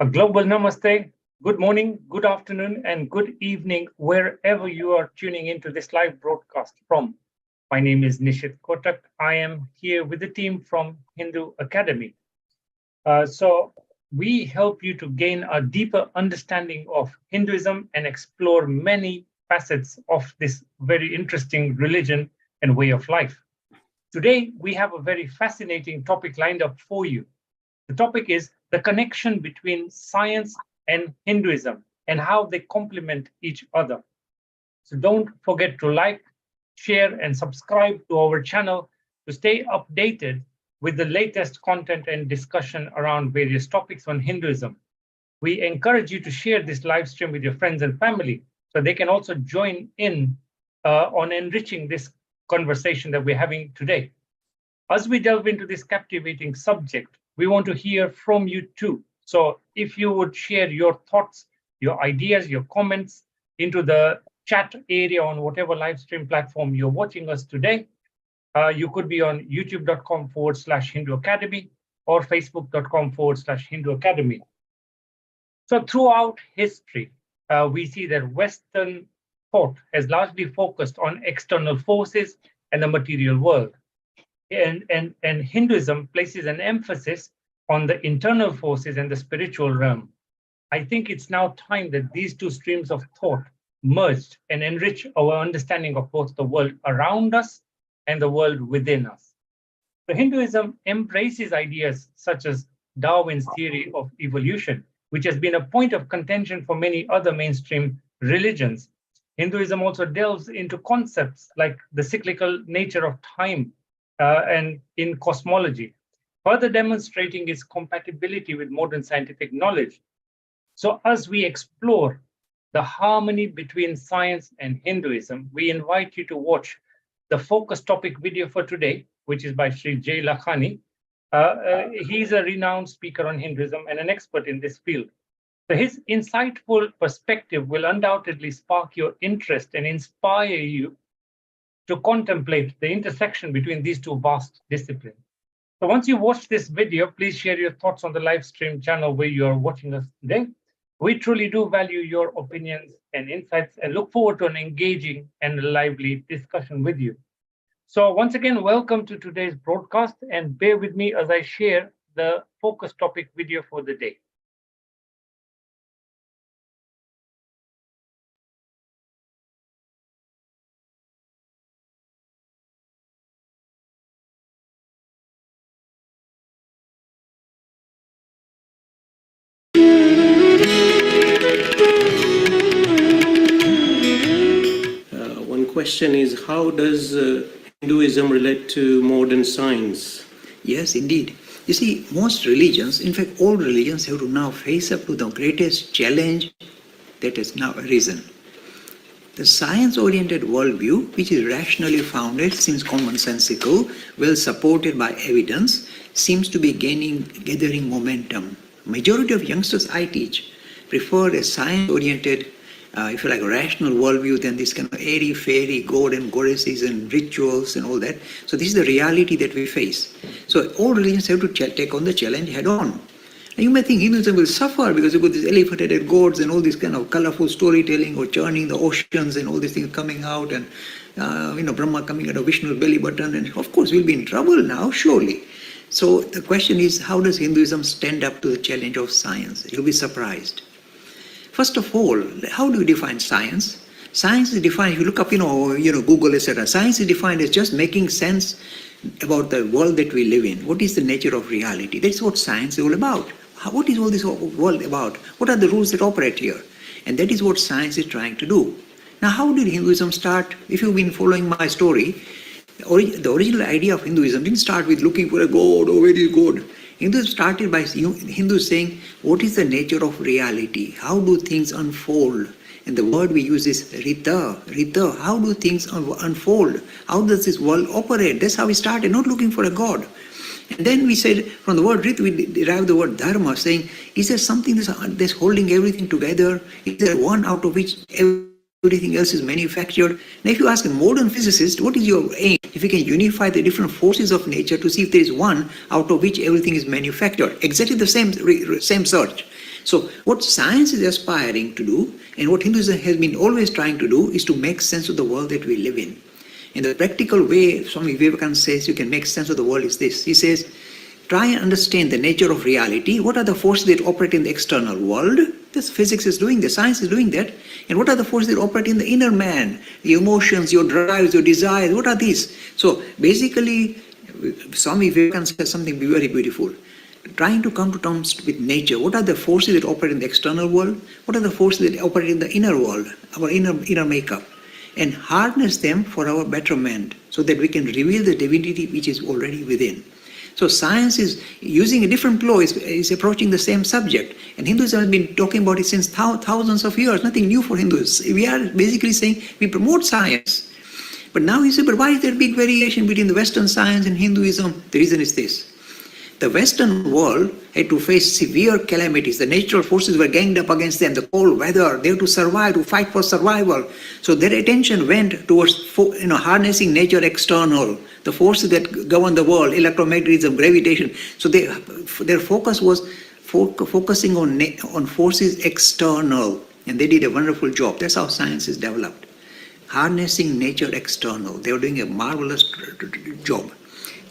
A global namaste, good morning, good afternoon, and good evening, wherever you are tuning into this live broadcast from. My name is Nishit Kotak. I am here with the team from Hindu Academy. So, we help you to gain a deeper understanding of Hinduism and explore many facets of this very interesting religion and way of life. Today, we have a very fascinating topic lined up for you. The topic is the connection between science and Hinduism and how they complement each other. So don't forget to like, share, and subscribe to our channel to stay updated with the latest content and discussion around various topics on Hinduism. We encourage you to share this live stream with your friends and family so they can also join in on enriching this conversation that we're having today. As we delve into this captivating subject, we want to hear from you too. So if you would share your thoughts, your ideas, your comments into the chat area on whatever live stream platform you're watching us today. You could be on youtube.com/Hindu Academy or facebook.com/Hindu Academy. So throughout history, we see that Western thought has largely focused on external forces and the material world. And Hinduism places an emphasis on the internal forces and the spiritual realm. I think it's now time that these two streams of thought merged and enrich our understanding of both the world around us and the world within us. So Hinduism embraces ideas such as Darwin's theory of evolution, which has been a point of contention for many other mainstream religions. Hinduism also delves into concepts like the cyclical nature of time and in cosmology, further demonstrating its compatibility with modern scientific knowledge. So as we explore the harmony between science and Hinduism, we invite you to watch the focus topic video for today, which is by Sri Jay Lakhani. He's a renowned speaker on Hinduism and an expert in this field. So his insightful perspective will undoubtedly spark your interest and inspire you to contemplate the intersection between these two vast disciplines. So once you watch this video, please share your thoughts on the live stream channel where you are watching us today. We truly do value your opinions and insights and look forward to an engaging and lively discussion with you. So once again, welcome to today's broadcast and bear with me as I share the focus topic video for the day. One question is, how does Hinduism relate to modern science? Yes, indeed. You see, most religions, in fact, all religions have to now face up to the greatest challenge that has now arisen. The science-oriented worldview, which is rationally founded, seems commonsensical, well supported by evidence, seems to be gathering momentum. Majority of youngsters I teach prefer a science-oriented, if you like, a rational worldview than this kind of airy-fairy god and goddesses and rituals and all that. So this is the reality that we face. So all religions have to take on the challenge head on. And you may think Hinduism will suffer because you've got these elephant-headed gods and all this kind of colorful storytelling or churning the oceans and all these things coming out and Brahma coming out of Vishnu's belly button, and of course we'll be in trouble now, surely. So the question is, how does Hinduism stand up to the challenge of science? You'll be surprised. First of all, how do you define science? Science is defined, if you look up, Google, etc. Science is defined as just making sense about the world that we live in. What is the nature of reality? That's what science is all about. What is all this world about? What are the rules that operate here? And that is what science is trying to do. Now, how did Hinduism start? If you've been following my story, the original idea of Hinduism didn't start with looking for a god or where is God. Hinduism started by Hindus saying, what is the nature of reality? How do things unfold? And the word we use is rita. Rita, how do things unfold? How does this world operate? That's how we started, not looking for a god. And then we said, from the word rit, we derived the word dharma, saying, is there something that's holding everything together? Is there one out of which everything else is manufactured? Now, if you ask a modern physicist, what is your aim? If you can unify the different forces of nature to see if there is one out of which everything is manufactured, exactly the same search. So what science is aspiring to do, and what Hinduism has been always trying to do, is to make sense of the world that we live in. In the practical way, Swami Vivekananda says you can make sense of the world is this. He says, try and understand the nature of reality. What are the forces that operate in the external world? This physics is doing that, science is doing that. And what are the forces that operate in the inner man? The emotions, your drives, your desires, what are these? So basically, Swami Vivekananda says something very beautiful. Trying to come to terms with nature. What are the forces that operate in the external world? What are the forces that operate in the inner world, our inner makeup? And harness them for our betterment so that we can reveal the divinity which is already within. So science is using a different flow, is approaching the same subject. And Hinduism has been talking about it since thousands of years, nothing new for Hindus. We are basically saying we promote science. But now you say, but why is there a big variation between the Western science and Hinduism? The reason is this. The Western world had to face severe calamities. The natural forces were ganged up against them, the cold weather, they had to survive, to fight for survival. So their attention went towards harnessing nature external, the forces that govern the world, electromagnetism, gravitation. So their focus was focusing on forces external, and they did a wonderful job. That's how science is developed. Harnessing nature external. They were doing a marvelous job.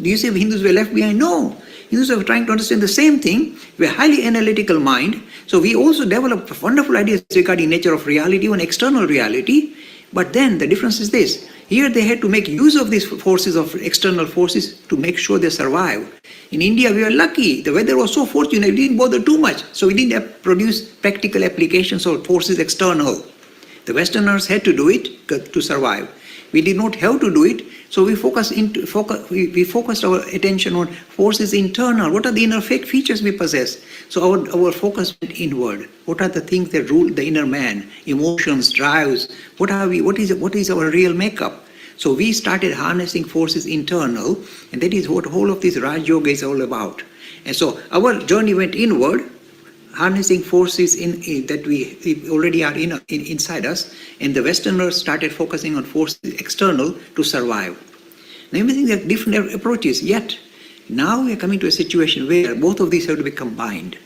Do you say Hindus were left behind? No. Hindus are trying to understand the same thing. We're highly analytical mind. So we also develop wonderful ideas regarding nature of reality and external reality. But then the difference is this. Here they had to make use of these forces, of external forces, to make sure they survive. In India, we were lucky. The weather was so fortunate, we didn't bother too much. So we didn't produce practical applications of forces external. The Westerners had to do it to survive. We did not have to do it, so we focused our attention on forces internal. What are the inner features we possess? So our focus went inward. What are the things that rule the inner man? Emotions, drives. What are we? What is our real makeup? So we started harnessing forces internal, and that is what whole of this Raj Yoga is all about. And so our journey went inward, harnessing forces that we already are inside us, and the Westerners started focusing on forces external to survive. Now you may think there are different approaches, yet now we are coming to a situation where both of these have to be combined.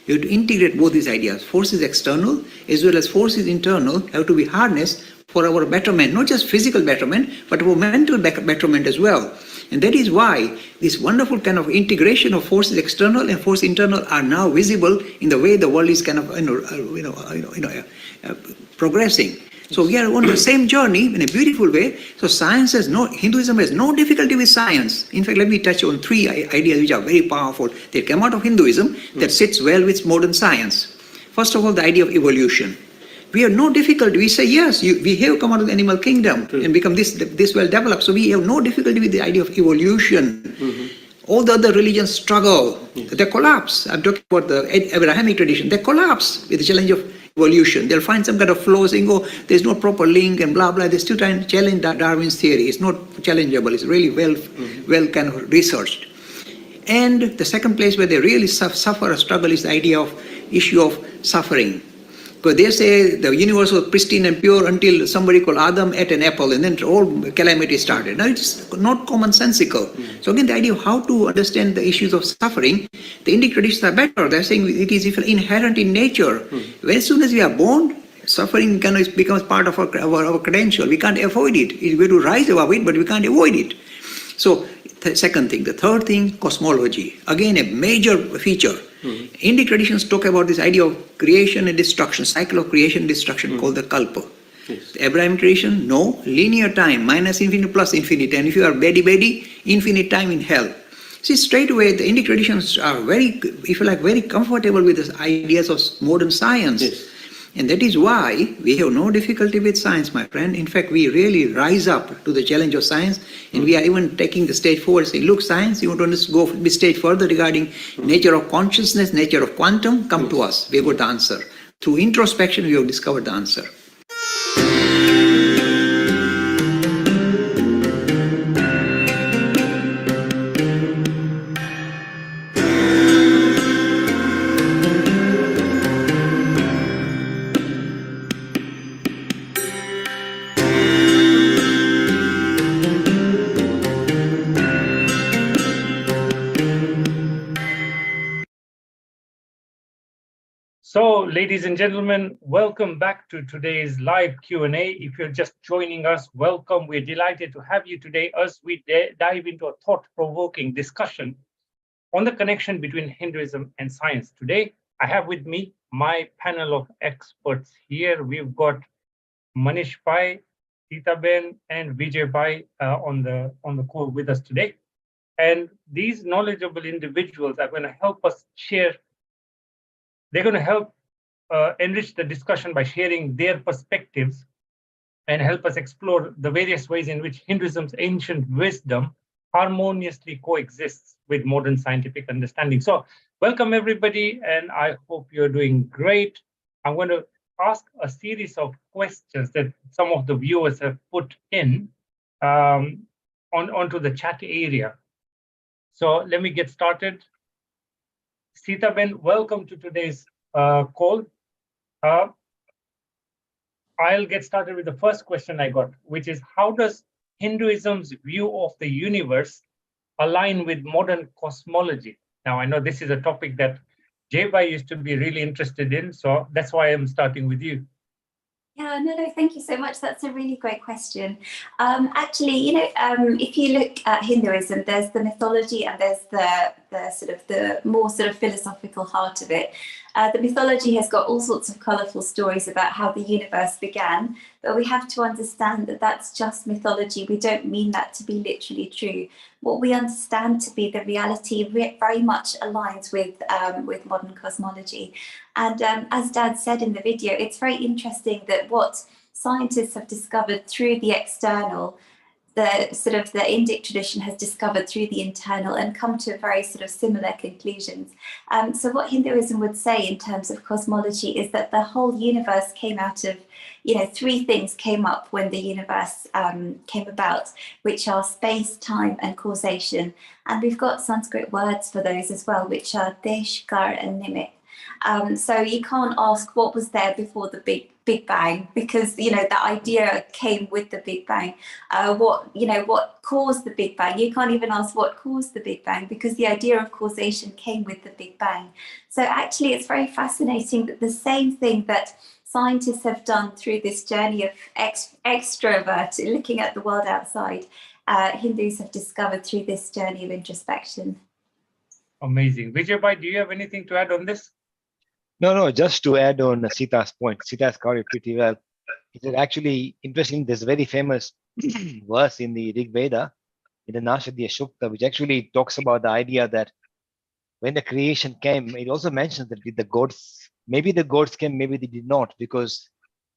You have to integrate both these ideas. Forces external as well as forces internal have to be harnessed for our betterment, not just physical betterment, but our mental betterment as well. And that is why this wonderful kind of integration of forces external and forces internal are now visible in the way the world is kind of progressing. So we are on the same journey in a beautiful way. So Hinduism has no difficulty with science. In fact, let me touch on three ideas which are very powerful. They come out of Hinduism that sits well with modern science. First of all, the idea of evolution. We have no difficulty. We say, yes, we have come out of the animal kingdom and become this well developed. So we have no difficulty with the idea of evolution. Mm-hmm. All the other religions struggle. Yes. They collapse. I'm talking about the Abrahamic tradition. They collapse with the challenge of evolution. They'll find some kind of flaw saying, oh, there's no proper link and blah, blah. They're still trying to challenge Darwin's theory. It's not challengeable. It's really well kind of researched. And the second place where they really suffer a struggle is the idea of issue of suffering. Because they say the universe was pristine and pure until somebody called Adam ate an apple, and then all calamity started. Now it's not commonsensical. So again, the idea of how to understand the issues of suffering, the Indic traditions are better. They're saying it is inherent in nature. As soon as we are born, suffering becomes part of our credential. We can't avoid it. We have to rise above it, but we can't avoid it. So the second thing. The third thing, cosmology. Again, a major feature. Indic traditions talk about this idea of creation and destruction, cycle of creation and destruction called the kalpa. Yes. The Abrahamic tradition, no, linear time, minus infinity plus infinity. And if you are bedi, infinite time in hell. See, straight away, the Indic traditions are very comfortable with the ideas of modern science. Yes. And that is why we have no difficulty with science, my friend. In fact, we really rise up to the challenge of science, and we are even taking the stage forward, saying, look, science, you want to go a stage further regarding nature of consciousness, nature of quantum, come to us. We have got the answer. Through introspection, we have discovered the answer. So, ladies and gentlemen, welcome back to today's live Q&A. If you're just joining us, welcome. We're delighted to have you today as we dive into a thought-provoking discussion on the connection between Hinduism and science. Today, I have with me my panel of experts here. We've got Manish Pai, Sita Ben, and Vijay Pai on the call with us today. And these knowledgeable individuals are going to help us share. They're going to help enrich the discussion by sharing their perspectives and help us explore the various ways in which Hinduism's ancient wisdom harmoniously coexists with modern scientific understanding. So welcome everybody, and I hope you're doing great. I'm going to ask a series of questions that some of the viewers have put in onto the chat area. So let me get started. Sita Ben, welcome to today's call. I'll get started with the first question I got, which is how does Hinduism's view of the universe align with modern cosmology? Now, I know this is a topic that Jay-Bai used to be really interested in, so that's why I'm starting with you. Yeah, no, thank you so much. That's a really great question. Actually, if you look at Hinduism, there's the mythology and there's the more philosophical heart of it. The mythology has got all sorts of colourful stories about how the universe began, but we have to understand that that's just mythology. We don't mean that to be literally true. What we understand to be the reality very much aligns with modern cosmology. And as Dad said in the video, it's very interesting that what scientists have discovered through the external, the Indic tradition has discovered through the internal and come to very similar conclusions. So what Hinduism would say in terms of cosmology is that the whole universe came out of, three things came up when the universe came about, which are space, time, and causation. And we've got Sanskrit words for those as well, which are desh, kar, and nimit. So you can't ask what was there before the Big Bang, because the idea came with the Big Bang. What caused the Big Bang? You can't even ask what caused the Big Bang, because the idea of causation came with the Big Bang. So actually, it's very fascinating that the same thing that scientists have done through this journey of extrovert, looking at the world outside, Hindus have discovered through this journey of introspection. Amazing. Vijay Bai, do you have anything to add on this? No, just to add on Sita's point. Sita's covered it pretty well. It is actually interesting. There's a very famous verse in the Rig Veda, in the Nashadiya Shukta, which actually talks about the idea that when the creation came, it also mentions that the gods, maybe the gods came, maybe they did not, because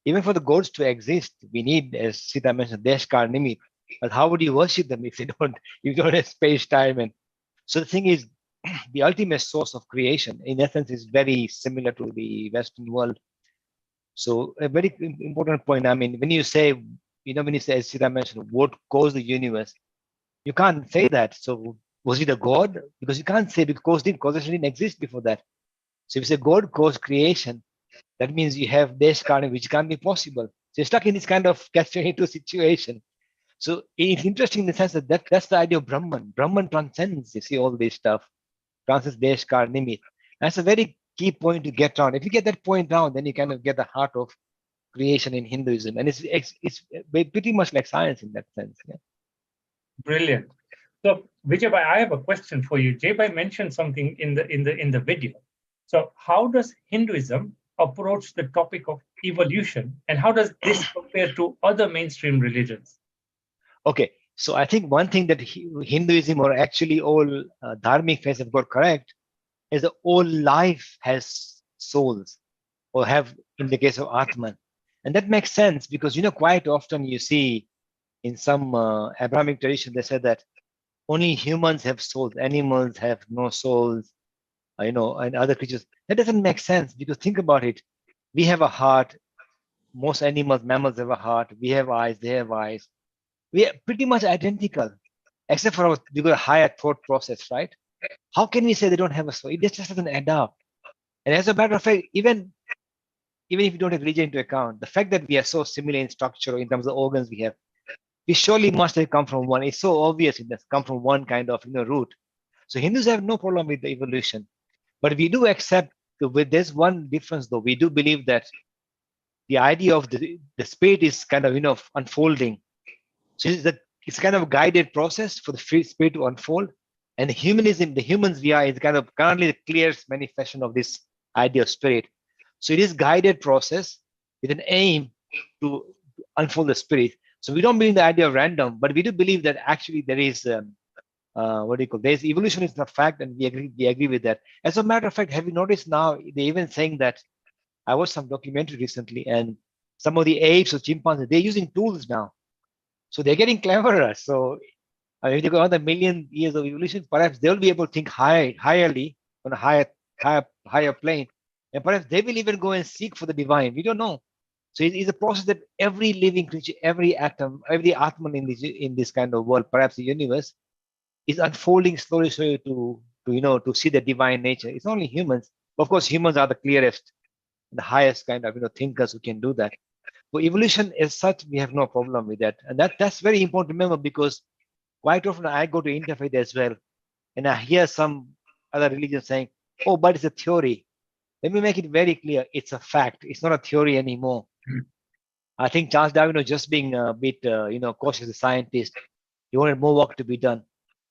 even for the gods to exist, we need, as Sita mentioned, Desh, Kar, Nimit. But how would you worship them if you don't have space, time? And so the thing is, the ultimate source of creation, in essence, is very similar to the Western world. So a very important point. I mean, when you say, as Sita mentioned, what caused the universe, you can't say that. So was it a god? Because you can't say, because causation didn't exist before that. So if you say God caused creation, that means you have Desh Karni, which can't be possible. So you're stuck in this kind of catch-22 situation. So it's interesting in the sense that that's the idea of Brahman. Brahman transcends, you see, all this stuff. Transcends Desh, Kar, Nimit. That's a very key point to get around. If you get that point down, then you kind of get the heart of creation in Hinduism. And it's pretty much like science in that sense. Yeah. Brilliant. So Vijay Bai, I have a question for you. Jay Bai mentioned something in the video. So how does Hinduism approach the topic of evolution, and how does this compare to other mainstream religions? Okay, so I think one thing that Hinduism, or actually all dharmic faiths, have got correct is that all life has souls, or have in the case of Atman. And that makes sense because, quite often you see in some Abrahamic tradition, they said that only humans have souls, animals have no souls, and other creatures. That doesn't make sense because think about it. We have a heart. Most animals, mammals have a heart. We have eyes, they have eyes. We are pretty much identical, except for we got a higher thought process, right? How can we say they don't have a soul? It just doesn't add up. And as a matter of fact, even if you don't take religion into account, the fact that we are so similar in structure or in terms of organs we have, we surely must have come from one. It's so obvious it has come from one kind of root. So Hindus have no problem with the evolution, but we do accept there's one difference though. We do believe that the idea of the spirit is kind of, unfolding. So it's kind of a guided process for the spirit to unfold. And the humans we are, is kind of currently the clearest manifestation of this idea of spirit. So it is guided process with an aim to unfold the spirit. So we don't believe the idea of random, but we do believe that actually there is there's evolution is a fact, and we agree with that. As a matter of fact, have you noticed now they're even saying that I watched some documentary recently, and some of the apes or chimpanzees, they're using tools now. So they're getting cleverer. So if they go another million years of evolution, perhaps they'll be able to think higherly on a higher plane. And perhaps they will even go and seek for the divine. We don't know. So it's a process that every living creature, every atom, every atman in this kind of world, perhaps the universe, is unfolding slowly to see the divine nature. It's only humans. Of course, humans are the clearest, the highest kind of thinkers who can do that. So evolution as such, we have no problem with that. And that's very important to remember, because quite often I go to interfaith as well, and I hear some other religions saying, oh, but it's a theory. Let me make it very clear. It's a fact. It's not a theory anymore. I think Charles Darwin was just being a bit, cautious as a scientist. He wanted more work to be done.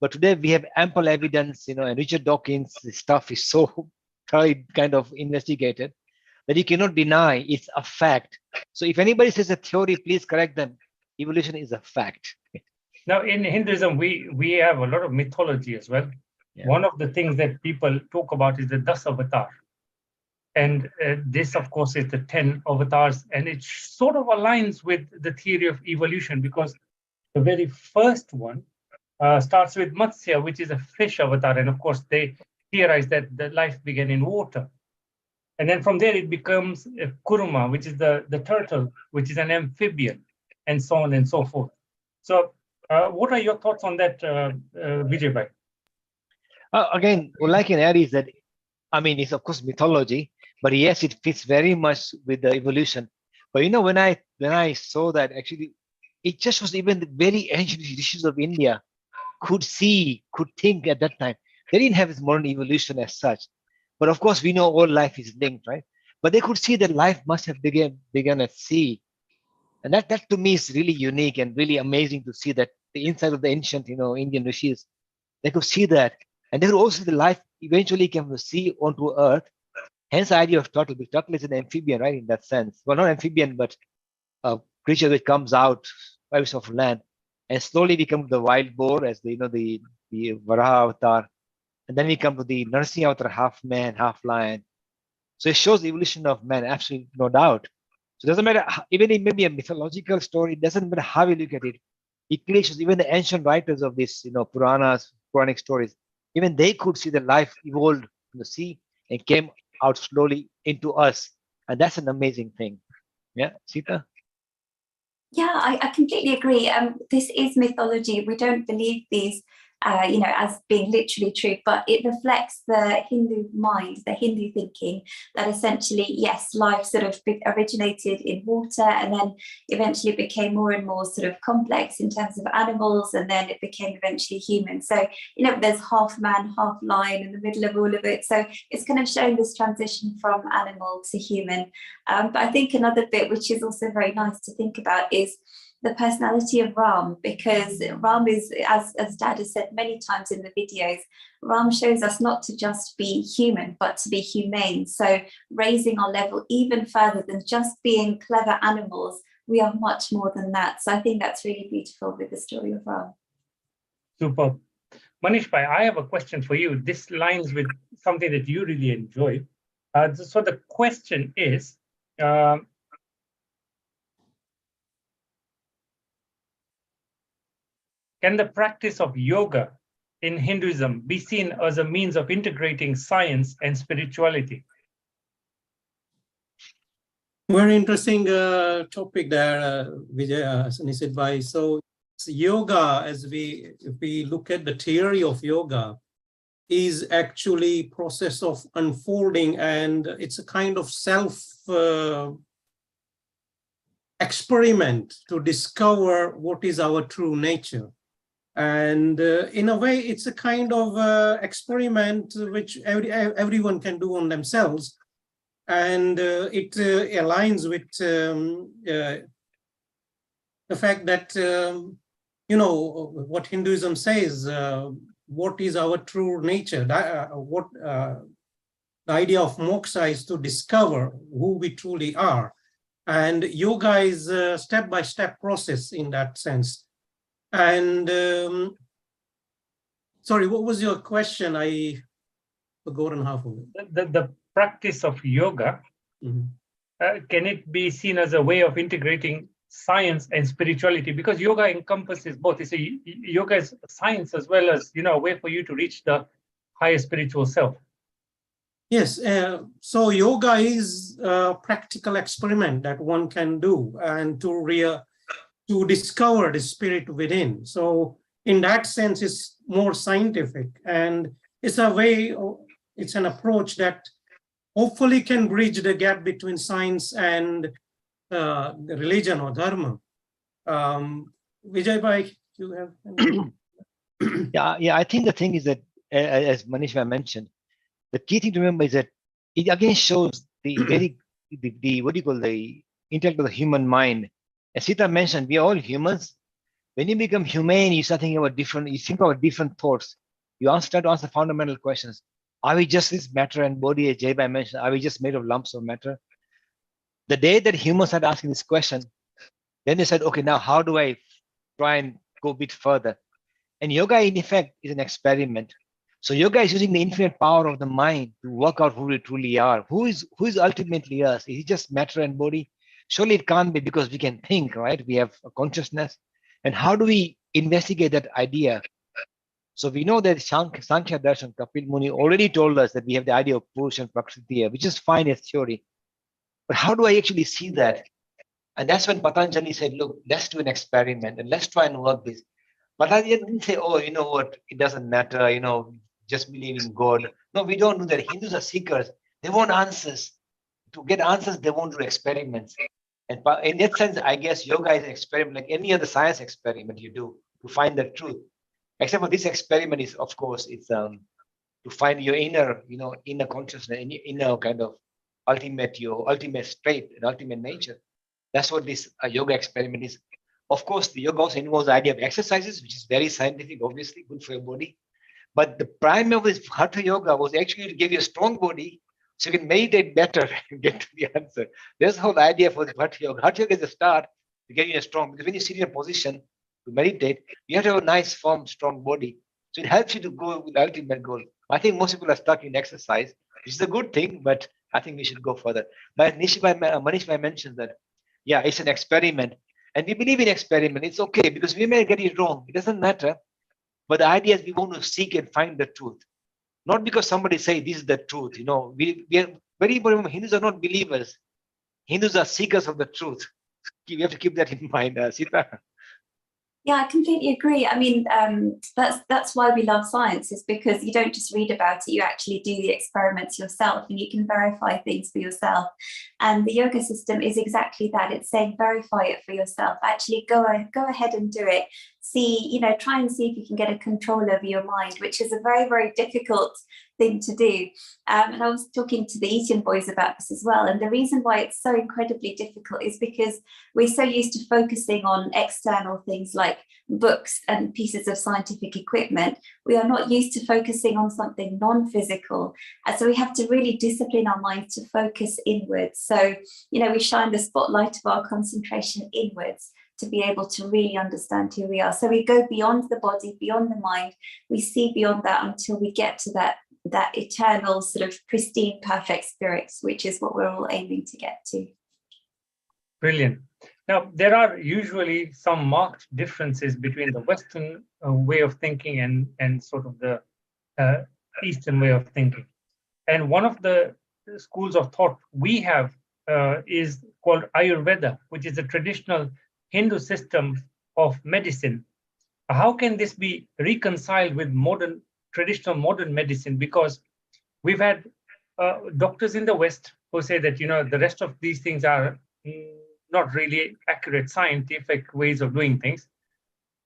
But today we have ample evidence, and Richard Dawkins' stuff is so thoroughly kind of investigated that you cannot deny it's a fact. So if anybody says a theory, please correct them. Evolution is a fact. Now, in Hinduism, we have a lot of mythology as well. Yeah. One of the things that people talk about is the Das Avatar. And this, of course, is the 10 avatars. And it sort of aligns with the theory of evolution, because the very first one starts with Matsya, which is a fish avatar. And of course, they theorize that the life began in water. And then from there, it becomes Kuruma, which is the turtle, which is an amphibian, and so on and so forth. So what are your thoughts on that, Vijay Bhai? Again, all I can add is that, it's of course mythology, but yes, it fits very much with the evolution. But when I saw that, actually, it just was even the very ancient rishis of India could think at that time. They didn't have this modern evolution as such. But of course, we know all life is linked, right? But they could see that life must have begun at sea. And that to me is really unique and really amazing to see that the inside of the ancient, Indian rishis, they could see that. And they could also see the life eventually came from the sea onto earth. Hence the idea of turtle, because turtle is an amphibian, right? In that sense. Well, not amphibian, but a creature which comes out of land and slowly become the wild boar as the Varaha avatar. And then we come to the Narsimha avatar, half man, half lion. So it shows the evolution of man, absolutely no doubt. So it doesn't matter, even it may be a mythological story, it doesn't matter how you look at it. It clearly shows even the ancient writers of this, Puranas, Puranic stories, even they could see the life evolved from the sea and came out slowly into us. And that's an amazing thing. Yeah, Sita? Yeah, I completely agree. This is mythology. We don't believe these, as being literally true, but it reflects the Hindu mind, the Hindu thinking that essentially, yes, life sort of originated in water and then eventually became more and more sort of complex in terms of animals, and then it became eventually human. So, there's half man, half lion in the middle of all of it. So it's kind of showing this transition from animal to human. But I think another bit which is also very nice to think about is the personality of Ram, because Ram is, as Dad has said many times in the videos, Ram shows us not to just be human, but to be humane. So raising our level even further than just being clever animals, we are much more than that. So I think that's really beautiful with the story of Ram. Superb. Manish Bhai, I have a question for you. This lines with something that you really enjoy. So the question is, can the practice of yoga in Hinduism be seen as a means of integrating science and spirituality? Very interesting topic there, Vijay, Nisit Bhai. So yoga, if we look at the theory of yoga, is actually process of unfolding, and it's a kind of self experiment to discover what is our true nature. And in a way, it's a kind of experiment which everyone can do on themselves. And it aligns with the fact that, what Hinduism says, what is our true nature, the idea of moksha is to discover who we truly are. And yoga is a step-by-step process in that sense. And sorry, what was your question? I forgot half of it. The practice of yoga, can it be seen as a way of integrating science and spirituality? Because yoga encompasses both. It's yoga is science as well as, a way for you to reach the higher spiritual self. Yes, so yoga is a practical experiment that one can do and to discover the spirit within. So in that sense, it's more scientific, and it's a way, it's an approach that hopefully can bridge the gap between science and the religion or dharma. Vijay Bhai, you have any? Yeah, I think the thing is that, as Manish mentioned, the key thing to remember is that it again shows the the intellect of the human mind. As Sita mentioned, we are all humans. When you become humane, you start thinking about you think about different thoughts. You start to answer fundamental questions. Are we just this matter and body, as Jai mentioned? Are we just made of lumps of matter? The day that humans started asking this question, then they said, okay, now how do I try and go a bit further? And yoga, in effect, is an experiment. So yoga is using the infinite power of the mind to work out who we truly are. Who is ultimately us? Is it just matter and body? Surely it can't be, because we can think, right? We have a consciousness. And how do we investigate that idea? So we know that Sankhya Darshan, Kapil Muni already told us that we have the idea of Purusha and Prakriti, which is fine as theory. But how do I actually see that? And that's when Patanjali said, look, let's do an experiment and let's try and work this. Patanjali didn't say, oh, you know what, it doesn't matter, just believe in God. No, we don't do that. Hindus are seekers. They want answers. To get answers, they won't do experiments. And in that sense, I guess yoga is an experiment like any other science experiment you do to find the truth. Except for this experiment is, of course, it's to find your inner consciousness, inner kind of your ultimate state and ultimate nature. That's what this yoga experiment is. Of course, the yoga also involves the idea of exercises, which is very scientific, obviously good for your body. But the prime of this Hatha yoga was actually to give you a strong body so you can meditate better and get to the answer. That's the whole idea for the Hatha yoga. Hatha yoga is a start to get you strong, because when you sit in a position to meditate, you have to have a nice, firm, strong body. So it helps you to go with the ultimate goal. I think most people are stuck in exercise, which is a good thing, but I think we should go further. But Manish mentioned that, yeah, it's an experiment. And we believe in experiment. It's okay, because we may get it wrong. It doesn't matter. But the idea is we want to seek and find the truth. Not because somebody say this is the truth. We are very important. Hindus are not believers. Hindus are seekers of the truth. We have to keep that in mind, Sita. Yeah, I completely agree. I mean, that's why we love science, is because you don't just read about it, you actually do the experiments yourself, and you can verify things for yourself. And the yoga system is exactly that. It's saying verify it for yourself. Actually go ahead and do it. See, try and see if you can get a control over your mind, which is a very, very difficult thing to do. And I was talking to the Eton boys about this as well. And the reason why it's so incredibly difficult is because we're so used to focusing on external things like books and pieces of scientific equipment. We are not used to focusing on something non-physical. And so we have to really discipline our minds to focus inwards. So, we shine the spotlight of our concentration inwards to be able to really understand who we are. So we go beyond the body, beyond the mind. We see beyond that until we get to that eternal sort of pristine, perfect spirit, which is what we're all aiming to get to. Brilliant. Now, there are usually some marked differences between the Western way of thinking and sort of the Eastern way of thinking. And one of the schools of thought we have is called Ayurveda, which is a traditional Hindu system of medicine. How can this be reconciled with traditional modern medicine? Because we've had doctors in the West who say that the rest of these things are not really accurate scientific ways of doing things.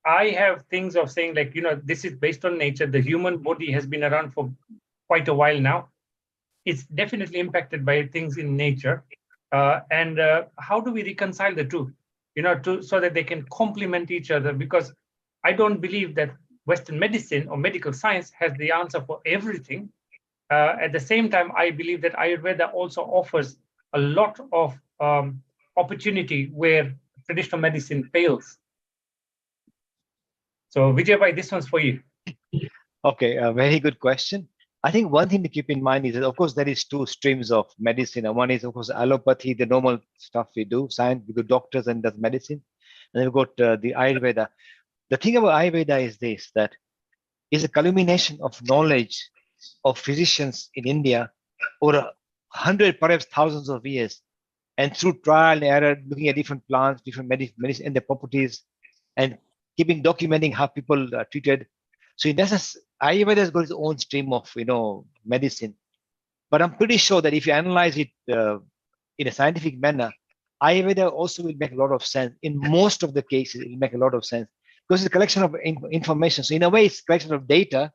I have things of saying like, this is based on nature. The human body has been around for quite a while now. It's definitely impacted by things in nature. And how do we reconcile the two, so that they can complement each other? Because I don't believe that Western medicine or medical science has the answer for everything. At the same time, I believe that Ayurveda also offers a lot of opportunity where traditional medicine fails. So Vijay, this one's for you. Okay, a very good question. I think one thing to keep in mind is that, of course, there is two streams of medicine. And one is, of course, allopathy, the normal stuff we do, science, we go doctors and does medicine. And then we've got the Ayurveda. The thing about Ayurveda is this, that is a culmination of knowledge of physicians in India over 100, perhaps thousands of years. And through trial and error, looking at different plants, different medicine and their properties, and documenting how people are treated. So in that sense, Ayurveda has got its own stream of medicine. But I'm pretty sure that if you analyze it in a scientific manner, Ayurveda also will make a lot of sense. In most of the cases, it will make a lot of sense because it's a collection of information. So in a way, it's a collection of data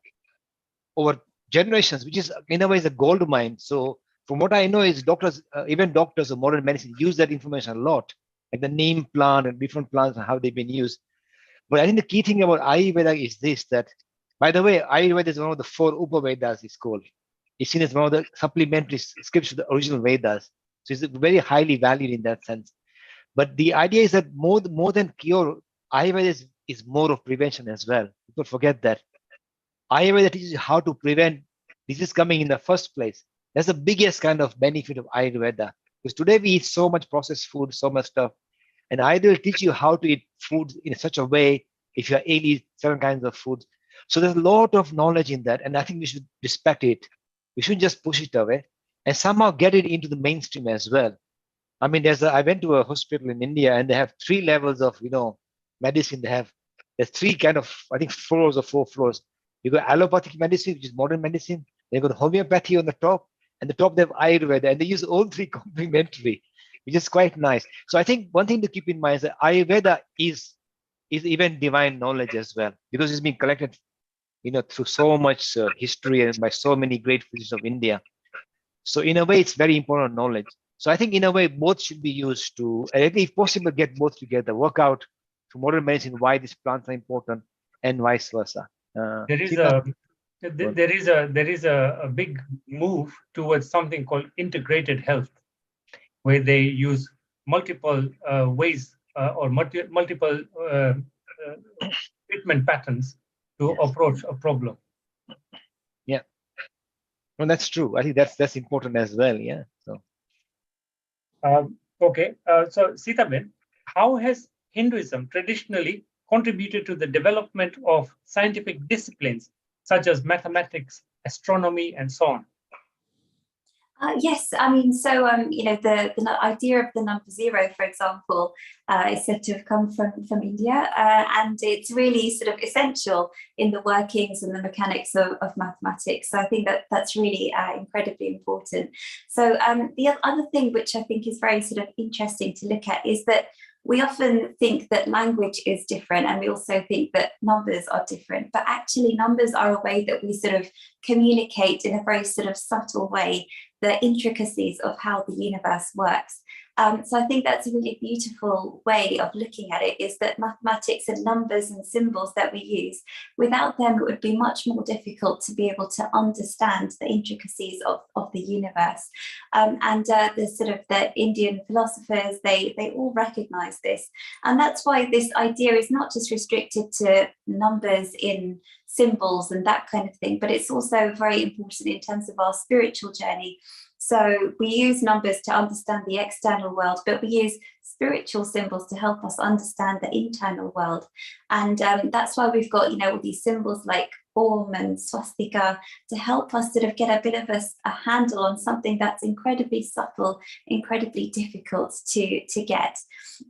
over generations, which is in a way is a gold mine. So from what I know is doctors, even doctors of modern medicine use that information a lot, like the neem plant and different plants and how they've been used. But I think the key thing about Ayurveda is this, that, by the way, Ayurveda is one of the 4 Upavedas, it's called. It's seen as one of the supplementary scripts to the original Vedas. So it's very highly valued in that sense. But the idea is that more than cure, Ayurveda is more of prevention as well. People forget that. Ayurveda teaches you how to prevent disease coming in the first place. That's the biggest kind of benefit of Ayurveda. Because today we eat so much processed food, so much stuff. And Ayurveda will teach you how to eat food in such a way if you are eating certain kinds of food. So there's a lot of knowledge in that. And I think we should respect it. We shouldn't just push it away and somehow get it into the mainstream as well. I mean, I went to a hospital in India and they have 3 levels of, medicine. There's 3 kind of, I think 4 floors. You got allopathic medicine, which is modern medicine. They got homeopathy on the top, and the top they have Ayurveda, and they use all 3 complementary, which is quite nice. So I think one thing to keep in mind is that Ayurveda is even divine knowledge as well, because it's been collected, through so much history and by so many great physicians of India. So in a way, it's very important knowledge. So I think in a way, both should be used to, and if possible, get both together, work out to modern medicine why these plants are important, and vice versa. There is a big move towards something called integrated health, where they use multiple ways or multiple treatment patterns to approach a problem. Yeah, well, that's true. I think that's important as well. Yeah. So. Okay. So Sitaben, how has Hinduism traditionally contributed to the development of scientific disciplines such as mathematics, astronomy, and so on? Yes, I mean, so the idea of the number 0, for example, is said to have come from India, and it's really sort of essential in the workings and the mechanics of mathematics. So I think that's really incredibly important. So the other thing which I think is very sort of interesting to look at is that we often think that language is different, and we also think that numbers are different, but actually numbers are a way that we sort of communicate in a very sort of subtle way the intricacies of how the universe works. So I think that's a really beautiful way of looking at it, is that mathematics and numbers and symbols that we use, without them, it would be much more difficult to be able to understand the intricacies of the universe. And the sort of the Indian philosophers, they all recognize this. And that's why this idea is not just restricted to numbers in symbols and that kind of thing, but it's also very important in terms of our spiritual journey. So we use numbers to understand the external world, but we use spiritual symbols to help us understand the internal world. And that's why we've got, all these symbols like Om and swastika to help us sort of get a bit of a handle on something that's incredibly subtle, incredibly difficult to get.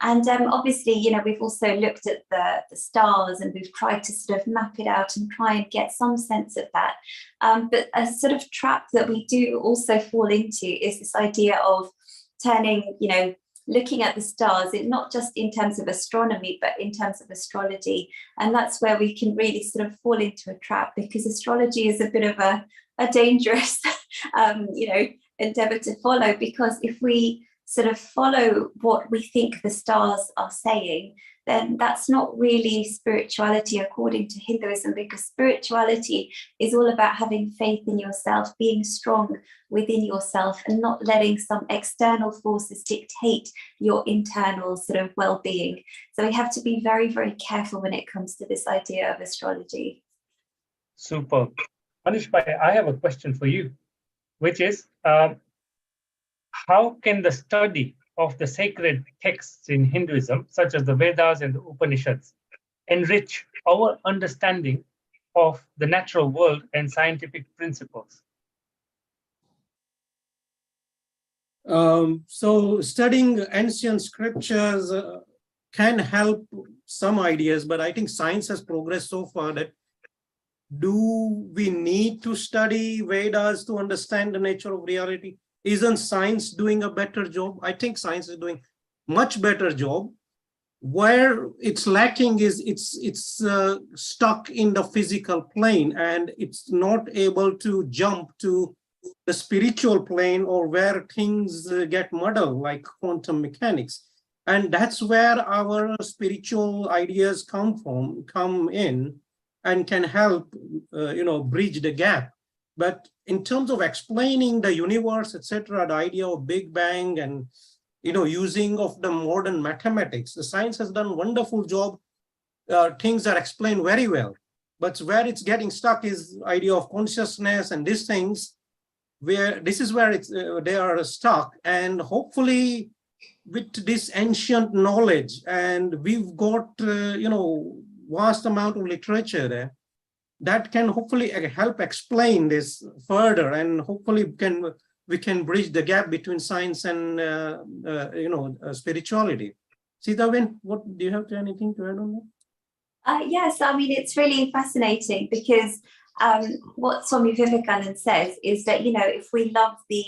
And obviously, we've also looked at the stars, and we've tried to sort of map it out and try and get some sense of that. But a sort of trap that we do also fall into is this idea of turning, looking at the stars, not just in terms of astronomy, but in terms of astrology. And that's where we can really sort of fall into a trap, because astrology is a bit of a dangerous, endeavor to follow, because if we sort of follow what we think the stars are saying, then that's not really spirituality according to Hinduism, because spirituality is all about having faith in yourself, being strong within yourself, and not letting some external forces dictate your internal sort of well-being. So we have to be very, very careful when it comes to this idea of astrology. Super. Manish Bhai, I have a question for you, which is, how can the study of the sacred texts in Hinduism, such as the Vedas and the Upanishads, enrich our understanding of the natural world and scientific principles? So studying ancient scriptures can help some ideas, but I think science has progressed so far that do we need to study Vedas to understand the nature of reality? Isn't science doing a better job? I think science is doing much better job. Where it's lacking is it's stuck in the physical plane, and it's not able to jump to the spiritual plane, or where things get muddled, like quantum mechanics. And that's where our spiritual ideas come in and can help bridge the gap. But in terms of explaining the universe, etc., the idea of Big Bang and using of the modern mathematics, the science has done a wonderful job. Things are explained very well. But where it's getting stuck is idea of consciousness and these things, where this is where they are stuck. And hopefully, with this ancient knowledge, and we've got vast amount of literature there, that can hopefully help explain this further, and hopefully we can bridge the gap between science and spirituality. Sitawin, what do you have anything to add on that? Yes, I mean, it's really fascinating, because what Swami Vivekananda says is that, if we love the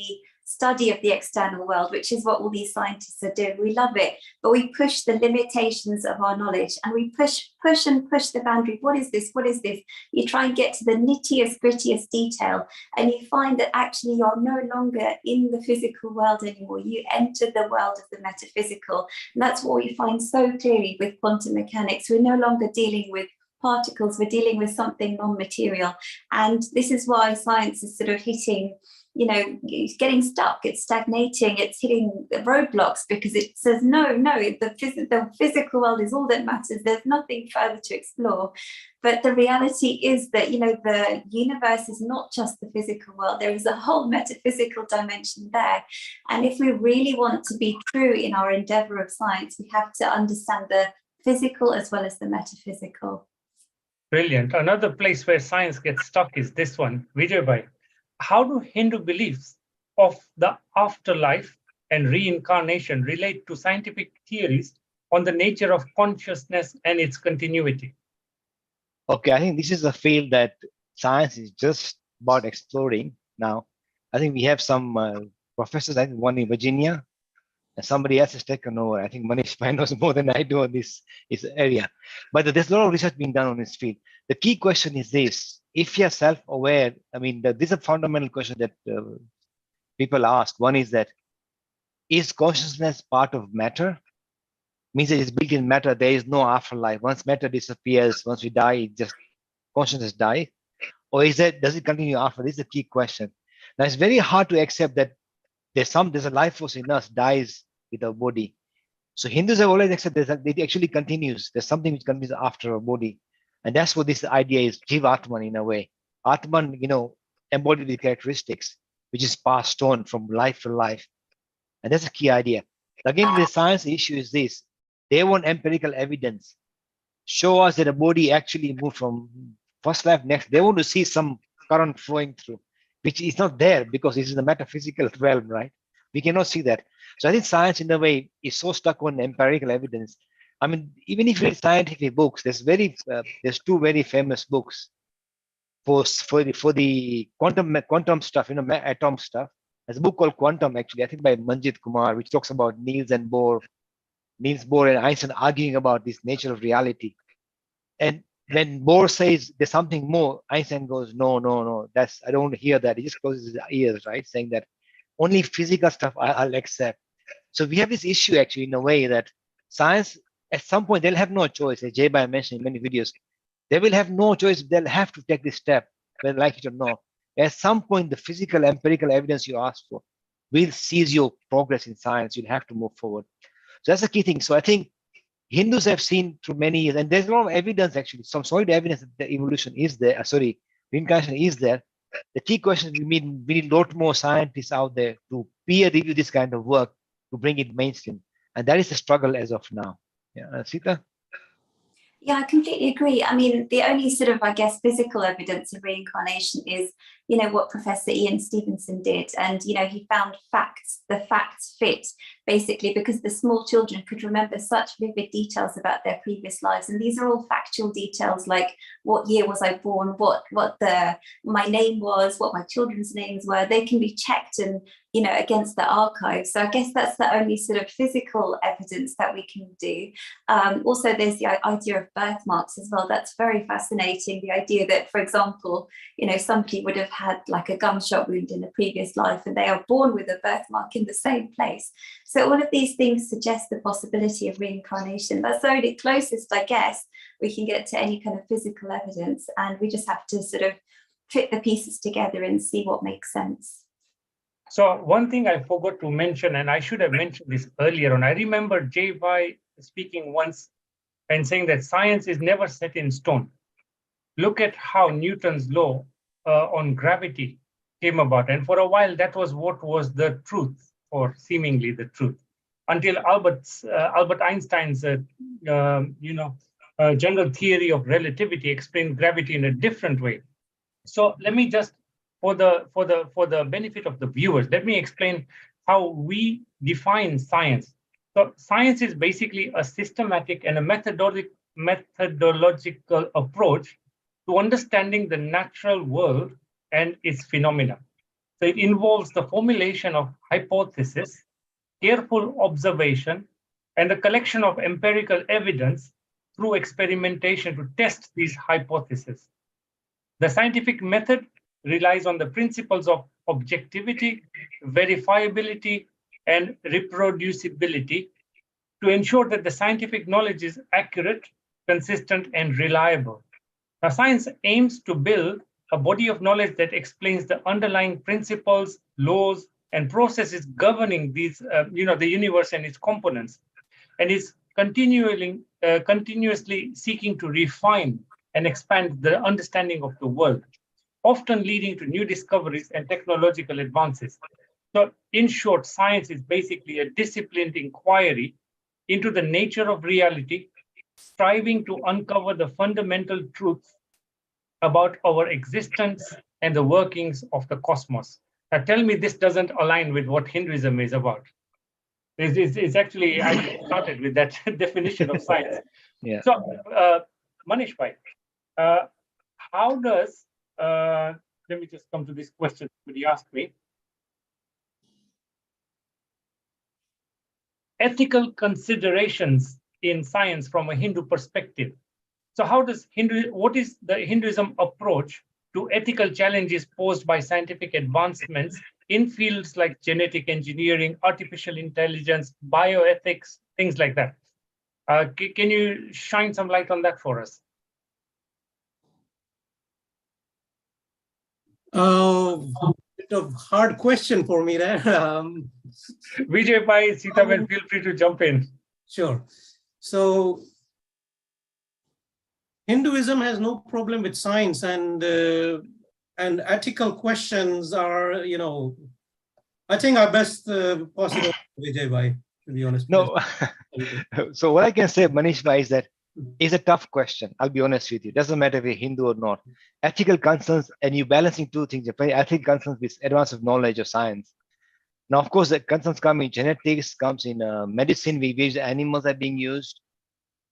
study of the external world, which is what all these scientists are doing, we love it, but we push the limitations of our knowledge, and we push the boundary. What is this? What is this? You try and get to the nittiest, grittiest detail, and you find that actually you're no longer in the physical world anymore. You enter the world of the metaphysical. And that's what we find so clearly with quantum mechanics. We're no longer dealing with particles, we're dealing with something non-material. And this is why science is sort of hitting, it's getting stuck, it's stagnating, it's hitting roadblocks, because it says, no, the physical world is all that matters. There's nothing further to explore. But the reality is that, the universe is not just the physical world. There is a whole metaphysical dimension there. And if we really want to be true in our endeavor of science, we have to understand the physical as well as the metaphysical. Brilliant. Another place where science gets stuck is this one. Vijay Bhai, how do Hindu beliefs of the afterlife and reincarnation relate to scientific theories on the nature of consciousness and its continuity? Okay, I think this is a field that science is just about exploring now. I think we have some professors, I think one in Virginia, and somebody else has taken over. I think Manish Bhai knows more than I do on this area. But there's a lot of research being done on this field. The key question is this: if you're self-aware, I mean, this is a fundamental question that people ask. One is that, is consciousness part of matter? Means that it's built in matter, there is no afterlife. Once matter disappears, once we die, consciousness dies. Or does it continue after? This is the key question. Now, it's very hard to accept that there's a life force in us dies with our body. So Hindus have always accepted that it actually continues. There's something which continues after our body. And that's what this idea is, Jivatman in a way. Atman, embodied the characteristics, which is passed on from life to life. And that's a key idea. Again, the science issue is this: they want empirical evidence. Show us that the body actually moved from first life next. They want to see some current flowing through, which is not there because this is the metaphysical realm, right? We cannot see that. So I think science, in a way, is so stuck on empirical evidence. I mean, even if you read scientific books, there's two very famous books for the quantum stuff, atom stuff. There's a book called Quantum, actually, I think by Manjit Kumar, which talks about Niels Bohr and Einstein arguing about this nature of reality. And when Bohr says there's something more, Einstein goes, no, I don't want to hear that. He just closes his ears, right? Saying that only physical stuff I'll accept. So we have this issue actually in a way that science, at some point, they'll have no choice, as Jay mentioned in many videos. They will have no choice. They'll have to take this step, whether like it or not. At some point, the physical, empirical evidence you ask for will seize your progress in science. You'll have to move forward. So that's the key thing. So I think Hindus have seen through many years, and there's a lot of evidence actually, some solid evidence that the evolution is there. Reincarnation is there. The key question is we need a lot more scientists out there to peer review this kind of work to bring it mainstream, and that is the struggle as of now. Yeah, Sita. Yeah, I completely agree. I mean, the only sort of, I guess, physical evidence of reincarnation is, you know, what Professor Ian Stevenson did. And, you know, he found the facts fit, basically, because the small children could remember such vivid details about their previous lives. And these are all factual details, like what year was I born, what my name was, what my children's names were. They can be checked and, you know, against the archive. So I guess that's the only sort of physical evidence that we can do. Also, there's the idea of birthmarks as well. That's very fascinating. The idea that, for example, you know, somebody would have had like a gunshot wound in a previous life and they are born with a birthmark in the same place. So all of these things suggest the possibility of reincarnation. That's the only closest, I guess, we can get to any kind of physical evidence. And we just have to sort of fit the pieces together and see what makes sense. So one thing I forgot to mention, and I should have mentioned this earlier on, I remember J.Y. speaking once and saying that science is never set in stone. Look at how Newton's law on gravity came about. And for a while, that was what was the truth, or seemingly the truth, until Albert Einstein's general theory of relativity explained gravity in a different way. So let me just, for the benefit of the viewers, let me explain how we define science. So science is basically a systematic and a methodological approach to understanding the natural world and its phenomena. So it involves the formulation of hypotheses, careful observation, and the collection of empirical evidence through experimentation to test these hypotheses. The scientific method relies on the principles of objectivity, verifiability, and reproducibility to ensure that the scientific knowledge is accurate, consistent, and reliable. Now, science aims to build a body of knowledge that explains the underlying principles, laws, and processes governing these, the universe and its components, and is continuously seeking to refine and expand the understanding of the world, often leading to new discoveries and technological advances. So, in short, science is basically a disciplined inquiry into the nature of reality, striving to uncover the fundamental truths about our existence and the workings of the cosmos. Now, tell me this doesn't align with what Hinduism is about. It's actually, I started with that definition of science. Yeah. So, Manish bhai, how does, let me just come to this question somebody asked me. Ethical considerations in science from a Hindu perspective. So what is the Hinduism approach to ethical challenges posed by scientific advancements in fields like genetic engineering, artificial intelligence, bioethics, things like that? Can you shine some light on that for us? Bit of hard question for me there. Vijay bhai, Sitaben, feel free to jump in. Sure. So Hinduism has no problem with science, and ethical questions are, I think are best possible, Vijay bhai, to be honest. No. So what I can say, Manish bhai, is that it's a tough question. I'll be honest with you. It doesn't matter if you're Hindu or not. Ethical concerns, and you're balancing two things. Ethical concerns with advance of knowledge of science. Now, of course, the concerns come in genetics, comes in medicine, which animals are being used.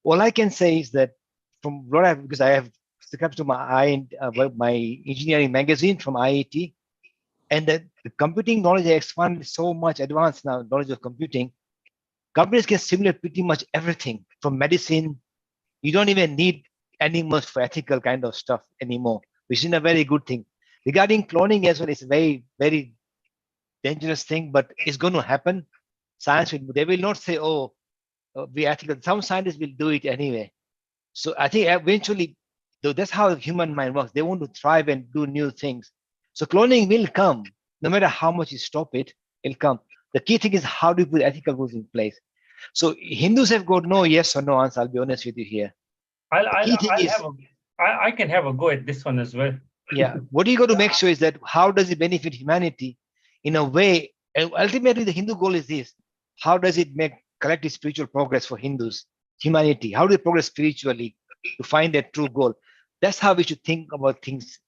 All I can say is that from what because I have subscribed to my engineering magazine from IIT, And the computing knowledge has expanded so much advanced now, knowledge of computing. Computers can simulate pretty much everything from medicine. You don't even need animals for ethical kind of stuff anymore, which is a very good thing. Regarding cloning as well, it's a very, very dangerous thing, but it's going to happen. Science will, they will not say, oh, we ethical. Some scientists will do it anyway. So I think eventually, though, that's how the human mind works. They want to thrive and do new things. So cloning will come, no matter how much you stop it, it'll come. The key thing is how do you put ethical rules in place? So Hindus have got no yes or no answer. I'll be honest with you here. I can have a go at this one as well. Yeah, what you got to make sure is that how does it benefit humanity in a way? And ultimately, the Hindu goal is this: how does it make collective spiritual progress for Hindus, humanity? How do they progress spiritually to find that true goal? That's how we should think about things.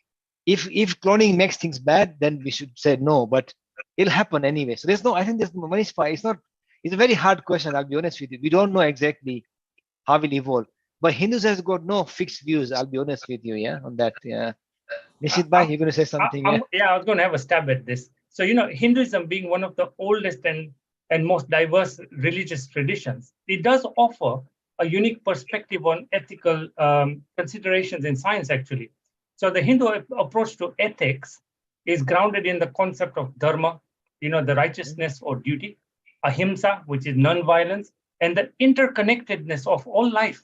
If cloning makes things bad, then we should say no, but it'll happen anyway. So there's no, I think there's no money. It's a very hard question. I'll be honest with you. We don't know exactly how it will evolve. But Hindus has got no fixed views. I'll be honest with you, yeah, on that. Yeah, Nishit Bhai, you're going to say something? Yeah, I was going to have a stab at this. So Hinduism being one of the oldest and most diverse religious traditions, it does offer a unique perspective on ethical considerations in science, actually. So the Hindu approach to ethics is grounded in the concept of dharma, the righteousness or duty, ahimsa, which is non-violence, and the interconnectedness of all life.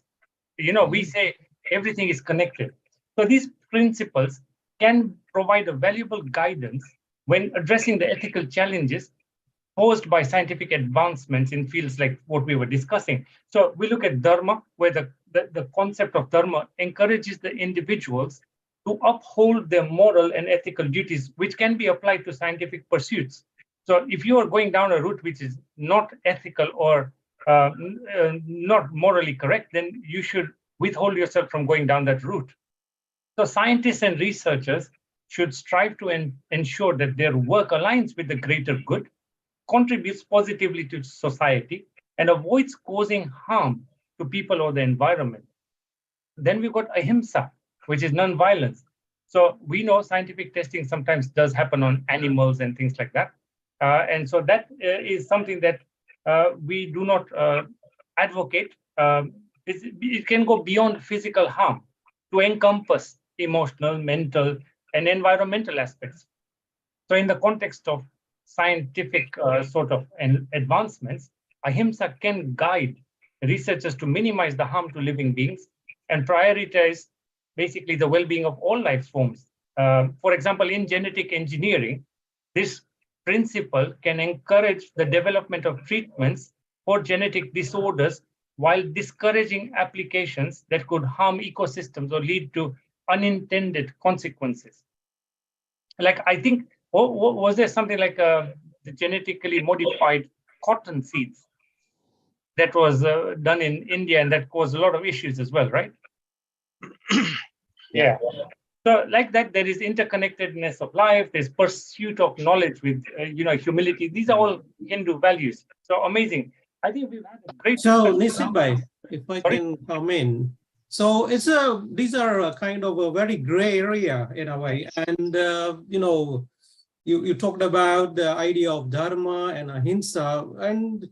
We say everything is connected. So these principles can provide a valuable guidance when addressing the ethical challenges posed by scientific advancements in fields like what we were discussing. So we look at dharma, where the concept of dharma encourages the individuals to uphold their moral and ethical duties, which can be applied to scientific pursuits. So if you are going down a route which is not ethical or not morally correct, then you should withhold yourself from going down that route. So scientists and researchers should strive to ensure that their work aligns with the greater good, contributes positively to society, and avoids causing harm to people or the environment. Then we've got ahimsa, which is non-violence. So we know scientific testing sometimes does happen on animals and things like that. And so that is something that we do not advocate. It can go beyond physical harm to encompass emotional, mental, and environmental aspects. So in the context of scientific sort of advancements, ahimsa can guide researchers to minimize the harm to living beings and prioritize basically the well-being of all life forms. For example, in genetic engineering, this principle can encourage the development of treatments for genetic disorders while discouraging applications that could harm ecosystems or lead to unintended consequences. Like, I think, was there something like the genetically modified cotton seeds that was done in India, and that caused a lot of issues as well, right? Yeah. So like that, there is interconnectedness of life, there's pursuit of knowledge with, humility. These are all Hindu values. So amazing. I think we've had a great... So Nishit Bhai, if I can come in. So these are a kind of a very gray area in a way. And, you talked about the idea of dharma and ahimsa. And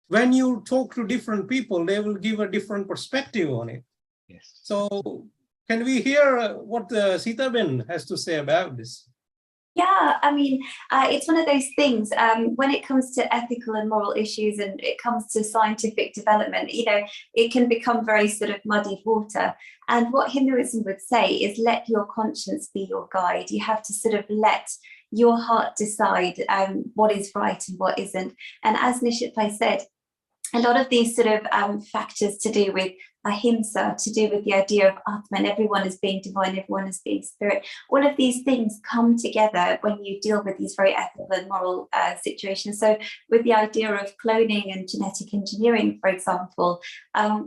when you talk to different people, they will give a different perspective on it. Yes. So can we hear what Sitaben has to say about this? Yeah, I mean, it's one of those things when it comes to ethical and moral issues and it comes to scientific development, it can become very sort of muddied water. And what Hinduism would say is let your conscience be your guide. You have to sort of let your heart decide what is right and what isn't. And as Nishit Bhai said, a lot of these sort of factors to do with ahimsa, to do with the idea of Atman, everyone is being divine, everyone is being spirit. All of these things come together when you deal with these very ethical and moral situations. So with the idea of cloning and genetic engineering, for example,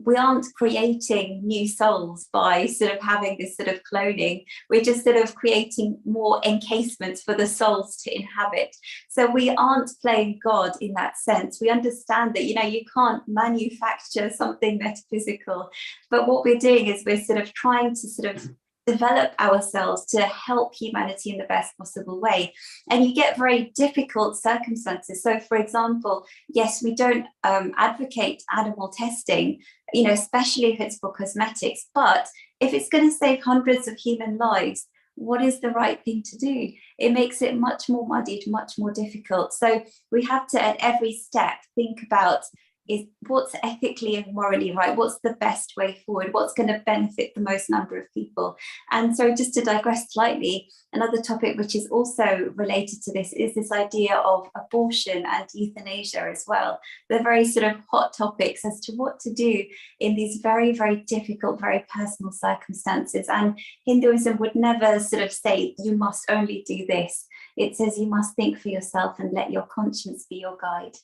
we aren't creating new souls by sort of having this sort of cloning. We're just sort of creating more encasements for the souls to inhabit. So we aren't playing God in that sense. We understand that, you can't manufacture something metaphysical. But what we're doing is we're sort of trying to sort of develop ourselves to help humanity in the best possible way. And you get very difficult circumstances. So, for example, yes, we don't advocate animal testing, especially if it's for cosmetics, but if it's going to save hundreds of human lives, what is the right thing to do? It makes it much more muddied, much more difficult. So we have to, at every step, think about is what's ethically and morally right, what's the best way forward, what's going to benefit the most number of people. And so just to digress slightly, another topic which is also related to this is this idea of abortion and euthanasia as well. They're very sort of hot topics as to what to do in these very, very difficult, very personal circumstances. And Hinduism would never sort of say you must only do this. It says you must think for yourself and let your conscience be your guide.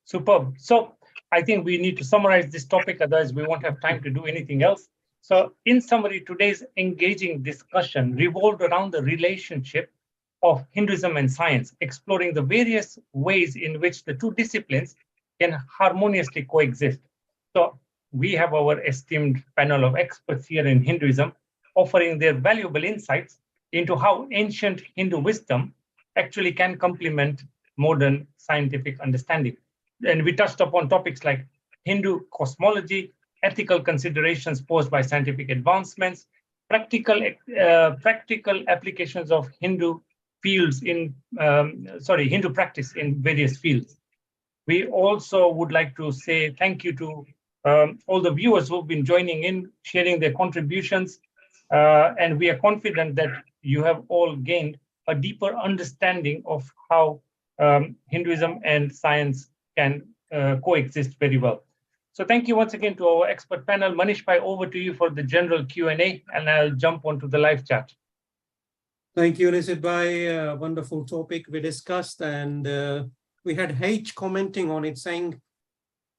Superb. So I think we need to summarize this topic, otherwise we won't have time to do anything else. So in summary, today's engaging discussion revolved around the relationship of Hinduism and science, exploring the various ways in which the two disciplines can harmoniously coexist. So we have our esteemed panel of experts here in Hinduism, offering their valuable insights into how ancient Hindu wisdom actually can complement modern scientific understanding. And we touched upon topics like Hindu cosmology, ethical considerations posed by scientific advancements, practical applications of Hindu fields in Hindu practice in various fields. We also would like to say thank you to all the viewers who've been joining in, sharing their contributions, and we are confident that you have all gained a deeper understanding of how Hinduism and science can coexist very well. So thank you once again to our expert panel. Manish Bhai, over to you for the general Q&A, and I'll jump onto the live chat. Thank you, Nisit Bhai. Wonderful topic we discussed, and we had H commenting on it saying,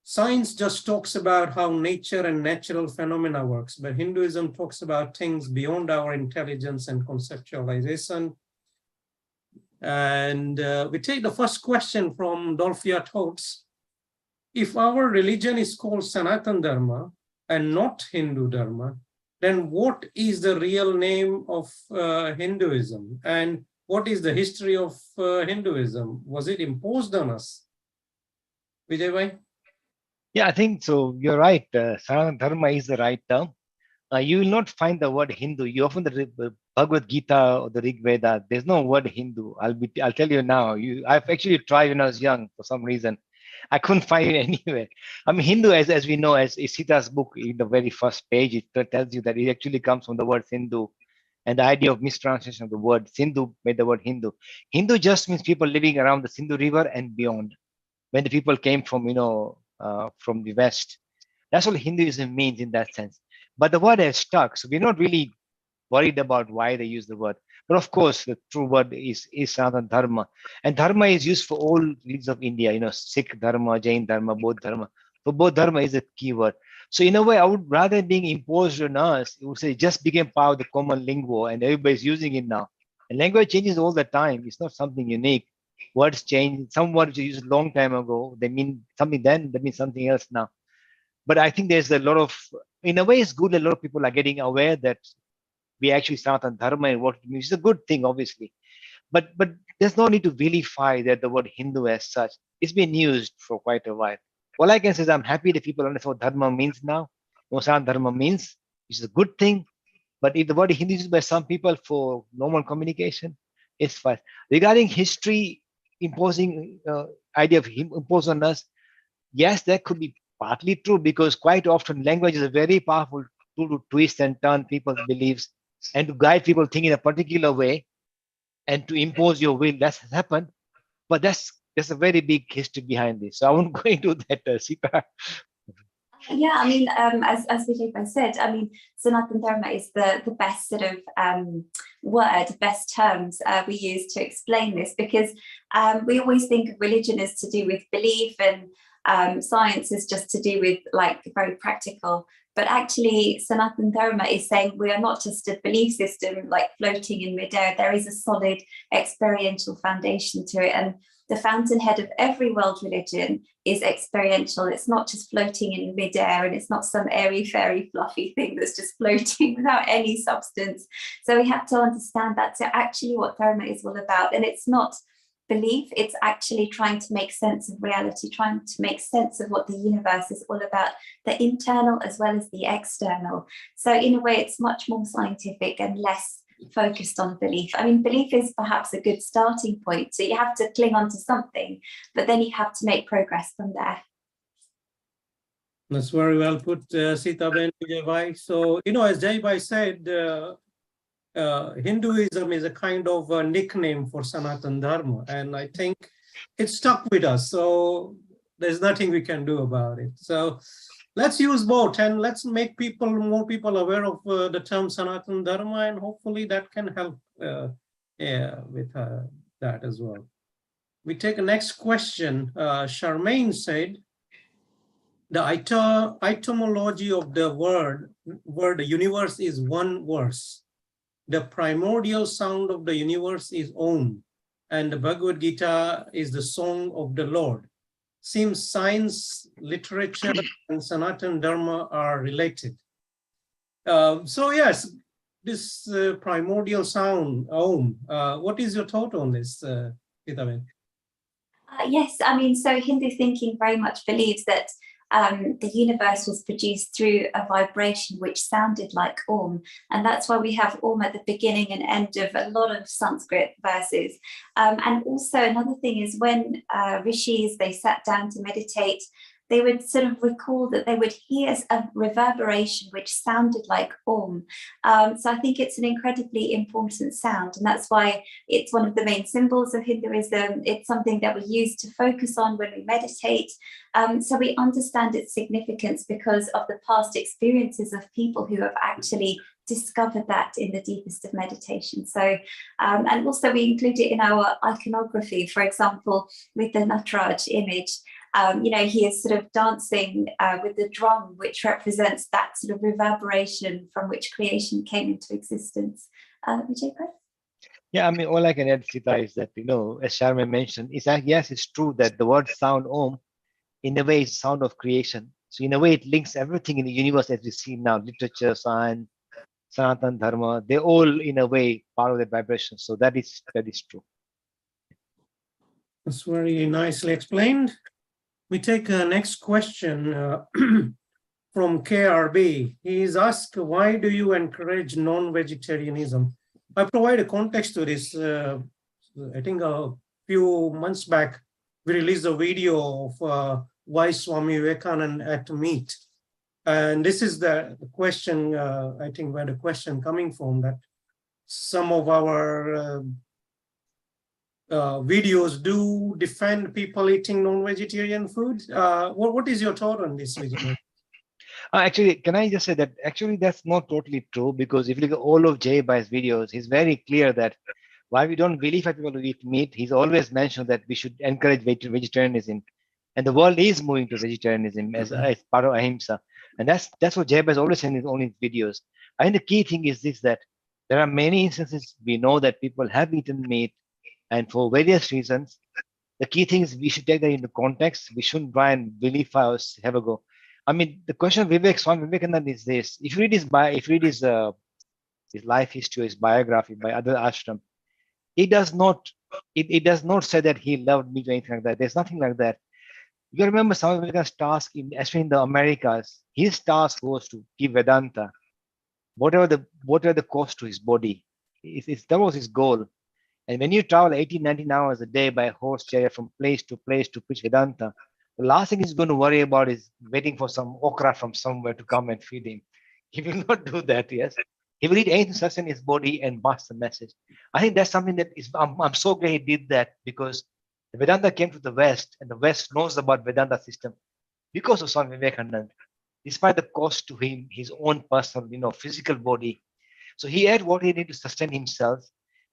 science just talks about how nature and natural phenomena works, but Hinduism talks about things beyond our intelligence and conceptualization. And we take the first question from Dolphia Thoughts. If our religion is called Sanatan Dharma and not Hindu Dharma, then what is the real name of Hinduism? And what is the history of Hinduism? Was it imposed on us? Vijay Bhai? Yeah, I think so. You're right. Sanatana Dharma is the right term. You will not find the word Hindu. You often the Bhagavad Gita or the Rig Veda. There's no word Hindu. I'll tell you now. I've actually tried when I was young for some reason. I couldn't find it anywhere. I mean, Hindu, as we know, as Sita's book in the very first page, it tells you that it actually comes from the word Sindhu, and the idea of mistranslation of the word Sindhu made the word Hindu. Hindu just means people living around the Sindhu River and beyond. When the people came from, from the West, that's what Hinduism means in that sense. But the word has stuck, so we're not really worried about why they use the word. But of course, the true word is Sanatana Dharma. And Dharma is used for all religions of India, Sikh Dharma, Jain Dharma, Bodh Dharma. So Bodh Dharma is a key word. So in a way, I would rather than being imposed on us, it would say it just became part of the common lingo and everybody's using it now. And language changes all the time. It's not something unique. Words change. Some words you used a long time ago, they mean something then, that means something else now. But I think there's a lot of, in a way, it's good that a lot of people are getting aware that we actually start on Dharma and what it means. It's a good thing, obviously. But there's no need to vilify that the word Hindu as such. It's been used for quite a while. All I can say is I'm happy that people understand what Dharma means now, what Sanatana Dharma means, which is a good thing. But if the word Hindu is used by some people for normal communication, it's fine. Regarding history imposing idea of imposed on us, yes, that could be partly true, because quite often language is a very powerful tool to twist and turn people's beliefs and to guide people thinking in a particular way and to impose your will. That's happened, but there's a very big history behind this. So I won't go into that, Sita. Yeah, I mean, as Vijay Bhai said, I mean, Sanatana Dharma is the best sort of best terms we use to explain this, because we always think of religion as to do with belief and science is just to do with like very practical. But actually, Sanatana Dharma is saying we are not just a belief system like floating in midair. There is a solid experiential foundation to it. And the fountainhead of every world religion is experiential. It's not just floating in midair, and it's not some airy, fairy, fluffy thing that's just floating without any substance. So we have to understand that. So actually what Dharma is all about, and it's not belief, it's actually trying to make sense of reality, trying to make sense of what the universe is all about, the internal as well as the external. So in a way, it's much more scientific and less focused on belief. I mean, belief is perhaps a good starting point. So you have to cling on to something, but then you have to make progress from there. That's very well put, Sita Ben Vijay. So, as Jai said, Hinduism is a kind of a nickname for Sanatana Dharma, and I think it stuck with us. So there's nothing we can do about it. So let's use both, and let's make more people aware of the term Sanatana Dharma, and hopefully that can help with that as well. We take the next question. Charmaine said, the etymology of the word universe is one verse. The primordial sound of the universe is Om, and the Bhagavad Gita is the song of the Lord. Seems science, literature, and Sanatana Dharma are related. So yes, this primordial sound, Om, what is your thought on this, Sita? Yes, I mean, so Hindu thinking very much believes that the universe was produced through a vibration which sounded like Om. And that's why we have Om at the beginning and end of a lot of Sanskrit verses. And also another thing is when rishis, they sat down to meditate, they would sort of recall that they would hear a reverberation which sounded like Om. So I think it's an incredibly important sound, and that's why it's one of the main symbols of Hinduism. It's something that we use to focus on when we meditate. So we understand its significance because of the past experiences of people who have actually discovered that in the deepest of meditation. So, and also we include it in our iconography, for example, with the Nataraj image. He is sort of dancing with the drum, which represents that sort of reverberation from which creation came into existence. Vijay? Yeah, I mean, all I can add, Sita, is that, as Charmaine mentioned, is that yes, it's true that the word sound Om, in a way, is sound of creation. So in a way, it links everything in the universe as we see now, literature, science, Sanatana Dharma, they're all in a way part of that vibration. So that is true. That's very nicely explained. We take a next question from KRB. He is asked, why do you encourage non-vegetarianism? I provide a context to this. I think a few months back, we released a video of why Swami Vivekananda ate meat. And this is the question, I think where the question coming from, that some of our videos do defend people eating non-vegetarian food. What is your thought on this, Vijay? Actually, can I just say that actually that's not totally true, because if you look at all of Jay Bai's videos, he's very clear that why we don't vilify people who eat meat. He's always mentioned that we should encourage vegetarianism, and the world is moving to vegetarianism as part of ahimsa, and that's what Jay Bai is always saying in all his videos. I think the key thing is this, that there are many instances we know that people have eaten meat, and for various reasons. The key thing is we should take that into context. We shouldn't try and vilify or have a go. I mean, the question of Swami Vivekananda is this: if you read his life history, his biography by other ashram, it does not say that he loved meat or anything like that. There's nothing like that. You remember Swami Vivekananda's task, especially in the Americas, his task was to give Vedanta, whatever the cost to his body. That was his goal. And when you travel 18, 19 hours a day by horse chariot from place to place to preach Vedanta, the last thing he's going to worry about is waiting for some okra from somewhere to come and feed him. He will not do that, yes. He will eat anything to sustain his body and pass the message. I think that's something that is, I'm so glad he did that, because the Vedanta came to the West, and the West knows about Vedanta system because of Swami Vivekananda, despite the cost to him, his own personal, physical body. So he had what he needed to sustain himself.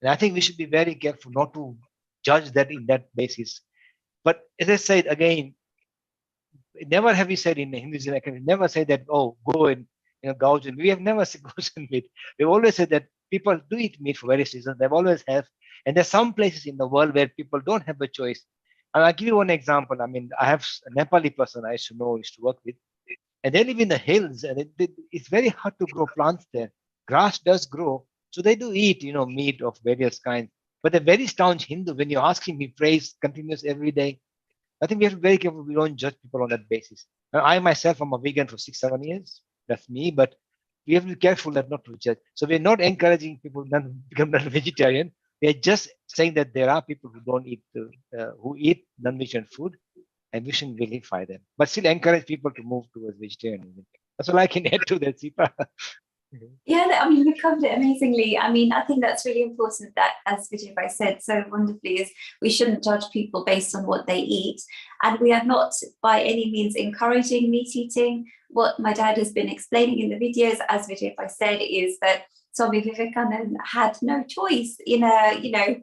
And I think we should be very careful not to judge that in that basis. But as I said again, never have we said in Hinduism, I can never say that, oh, go and Gaussian. We have never said Gaussian meat. We've always said that people do eat meat for various reasons. They've always have. And there's some places in the world where people don't have a choice. And I'll give you one example. I mean, I have a Nepali person I used to work with, and they live in the hills, and it's very hard to grow plants there. Grass does grow, so they do eat, meat of various kinds. But they're very staunch Hindu. When you ask him, he prays continuous every day. I think we have to be very careful. We don't judge people on that basis. Now, I myself am a vegan for 6-7 years. That's me, but we have to be careful that not to judge. So we're not encouraging people to become non-vegetarian. We're just saying that there are people who don't eat, who eat non-vegetarian food, and we shouldn't vilify them, but still encourage people to move towards vegetarianism. That's all I can add to that, Sita. Yeah, I mean, you covered it amazingly. I mean, I think that's really important that, as Vijay said so wonderfully, is we shouldn't judge people based on what they eat. And we are not by any means encouraging meat eating. What my dad has been explaining in the videos, as Vijay said, is that Swami Vivekananda had no choice in a,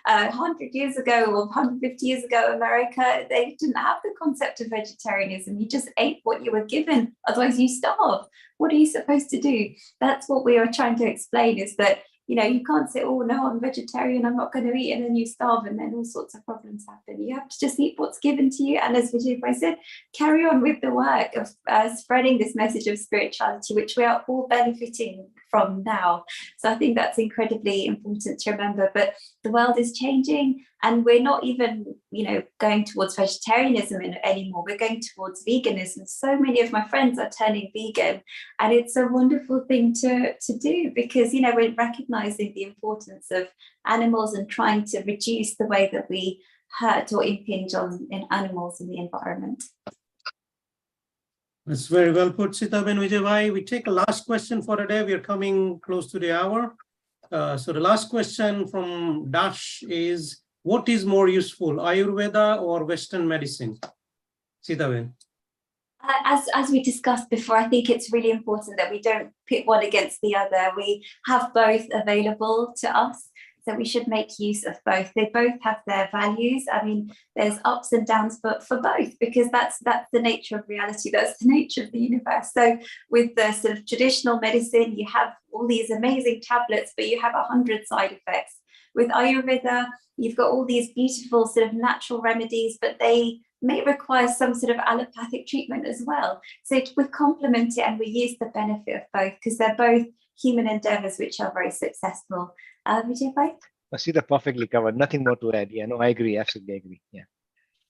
100 years ago or 150 years ago, America, they didn't have the concept of vegetarianism. You just ate what you were given, otherwise you starve. What are you supposed to do? That's what we are trying to explain, is that, you can't say, oh no, I'm vegetarian, I'm not going to eat, and then you starve, and then all sorts of problems happen. You have to just eat what's given to you. And as Vijay said, carry on with the work of spreading this message of spirituality, which we are all benefiting from now. So I think that's incredibly important to remember. But the world is changing, and we're not even, going towards vegetarianism anymore. We're going towards veganism. So many of my friends are turning vegan, and it's a wonderful thing to do, because, we're recognizing the importance of animals and trying to reduce the way that we hurt or impinge on animals in the environment. That's very well put, Sitaben Vijay. We take a last question for the day. We are coming close to the hour. So the last question from Dash is, what is more useful, Ayurveda or Western medicine? Sitaben. As we discussed before, I think it's really important that we don't pit one against the other. We have both available to us, so we should make use of both. They both have their values. I mean, there's ups and downs for both, because that's the nature of reality. That's the nature of the universe. So with the sort of traditional medicine, you have all these amazing tablets, but you have 100 side effects. With Ayurveda, you've got all these beautiful sort of natural remedies, but they may require some sort of allopathic treatment as well. So we complement it, and we use the benefit of both, because they're both human endeavors which are very successful. Vijay? Sita perfectly covered. Nothing more to add. Yeah, no, I agree. Absolutely agree. Yeah.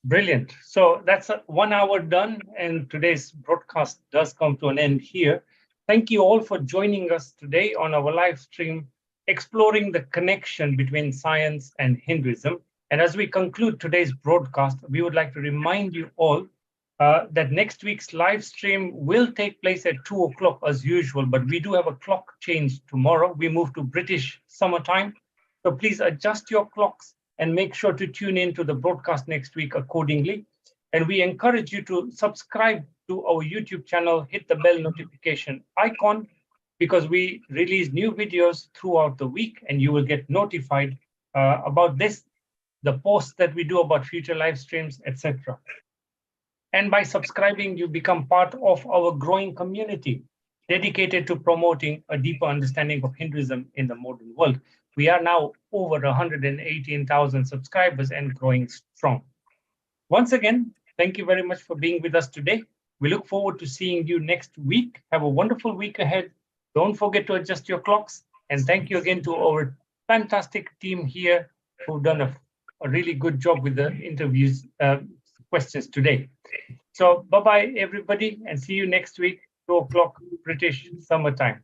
Brilliant. So that's 1 hour done, and today's broadcast does come to an end here. Thank you all for joining us today on our live stream, exploring the connection between science and Hinduism. And as we conclude today's broadcast, we would like to remind you all that next week's live stream will take place at 2 o'clock as usual, but we do have a clock change tomorrow. We move to British summertime. So please adjust your clocks and make sure to tune in to the broadcast next week accordingly. And we encourage you to subscribe to our YouTube channel, hit the bell notification icon, because we release new videos throughout the week, and you will get notified about this, the posts that we do about future live streams, etc. And by subscribing, you become part of our growing community dedicated to promoting a deeper understanding of Hinduism in the modern world. We are now over 118,000 subscribers and growing strong. Once again, thank you very much for being with us today. We look forward to seeing you next week. Have a wonderful week ahead. Don't forget to adjust your clocks. And thank you again to our fantastic team here who've done a really good job with the interviews, questions today. So bye-bye, everybody, and see you next week, 2 o'clock British summertime.